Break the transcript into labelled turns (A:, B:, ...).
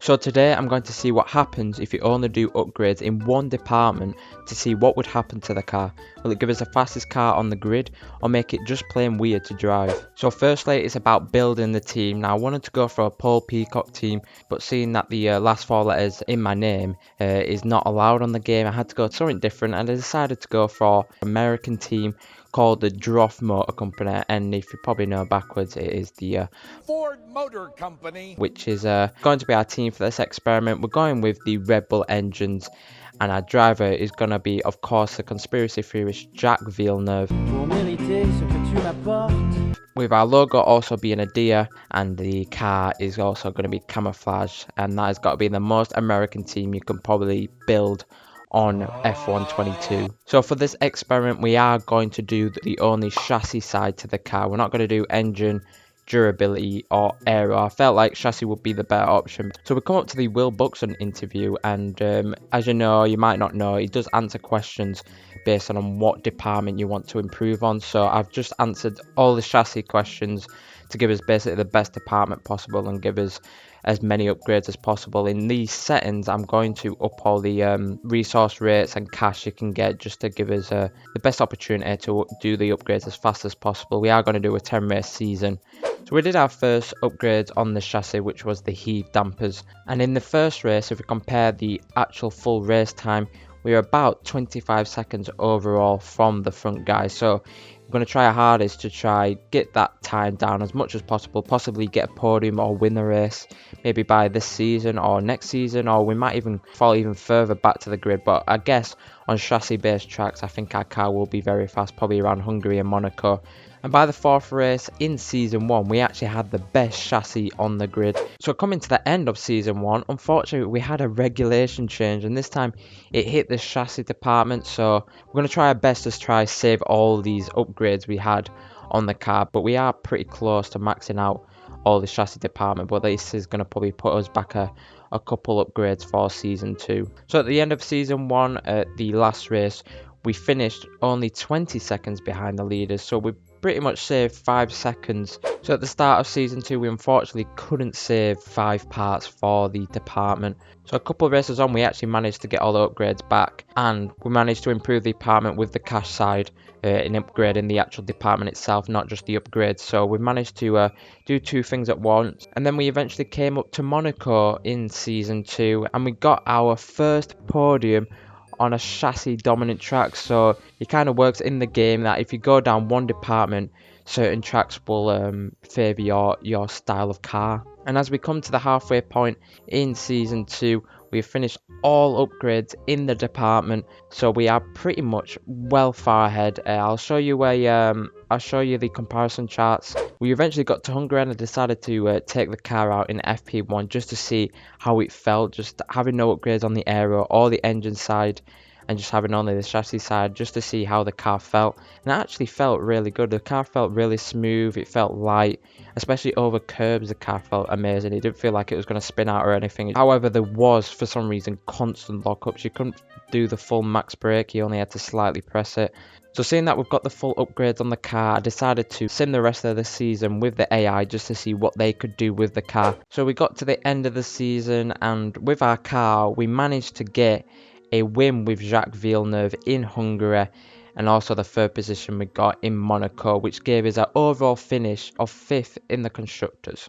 A: So today I'm going to see what happens if you only do upgrades in one department to see what would happen to the car. Will it give us the fastest car on the grid or make it just plain weird to drive? So firstly, it's about building the team. Now I wanted to go for a Paul Peacock team, but seeing that the last four letters in my name is not allowed on the game, I had to go something different and I decided to go for an American team called the Droff Motor Company, and if you probably know backwards, it is the
B: Ford Motor Company,
A: which is going to be our team for this experiment. We're going with the Red Bull engines, and our driver is going to be, of course, the conspiracy theorist Jacques Villeneuve, with our logo also being a deer, and the car is also going to be camouflage, and that has got to be the most American team you can probably build on F122. So for this experiment, we are going to do the only chassis side to the car. We're not going to do engine, durability or aero. I felt like chassis would be the better option. So we come up to the Will Buxton interview, and as you know, you might not know, he does answer questions based on what department you want to improve on. So I've just answered all the chassis questions to give us basically the best department possible and give us as many upgrades as possible. In these settings, I'm going to up all the resource rates and cash you can get just to give us the best opportunity to do the upgrades as fast as possible. We are going to do a 10 race season. So we did our first upgrades on the chassis, which was the heave dampers, and in the first race, if we compare the actual full race time, we are about 25 seconds overall from the front guys. So we're going to try our hardest to try get that time down as much as possible, possibly get a podium or win the race maybe by this season or next season, or we might even fall even further back to the grid. But I guess on chassis based tracks, I think our car will be very fast, probably around Hungary and Monaco. And by the fourth race in season 1, we actually had the best chassis on the grid. So coming to the end of season 1, unfortunately we had a regulation change, and this time it hit the chassis department. So we're going to try our best to try save all these upgrades we had on the car, but we are pretty close to maxing out all the chassis department, but this is going to probably put us back a couple upgrades for season 2. So at the end of season 1, at the last race, we finished only 20 seconds behind the leaders, so we pretty much saved 5 seconds. So at the start of season 2, we unfortunately couldn't save 5 parts for the department. So a couple of races on, we actually managed to get all the upgrades back, and we managed to improve the department with the cash side in upgrading the actual department itself, not just the upgrades. So we managed to do 2 things at once, and then we eventually came up to Monaco in season 2, and we got our first podium on a chassis dominant track. So it kind of works in the game that if you go down one department, certain tracks will favour your style of car. And as we come to the halfway point in season 2, we've finished all upgrades in the department, so we are pretty much well far ahead. I'll show you the comparison charts. We eventually got to Hungary and I decided to take the car out in FP1 just to see how it felt, just having no upgrades on the aero or the engine side and just having only the chassis side, just to see how the car felt. And it actually felt really good. The car felt really smooth, it felt light, especially over curbs. The car felt amazing. It didn't feel like it was going to spin out or anything. However, there was for some reason constant lockups. You couldn't do the full max brake, you only had to slightly press it. So seeing that we've got the full upgrades on the car, I decided to sim the rest of the season with the AI just to see what they could do with the car. So we got to the end of the season, and with our car we managed to get a win with Jacques Villeneuve in Hungary, and also the third position we got in Monaco, which gave us an overall finish of 5th in the constructors.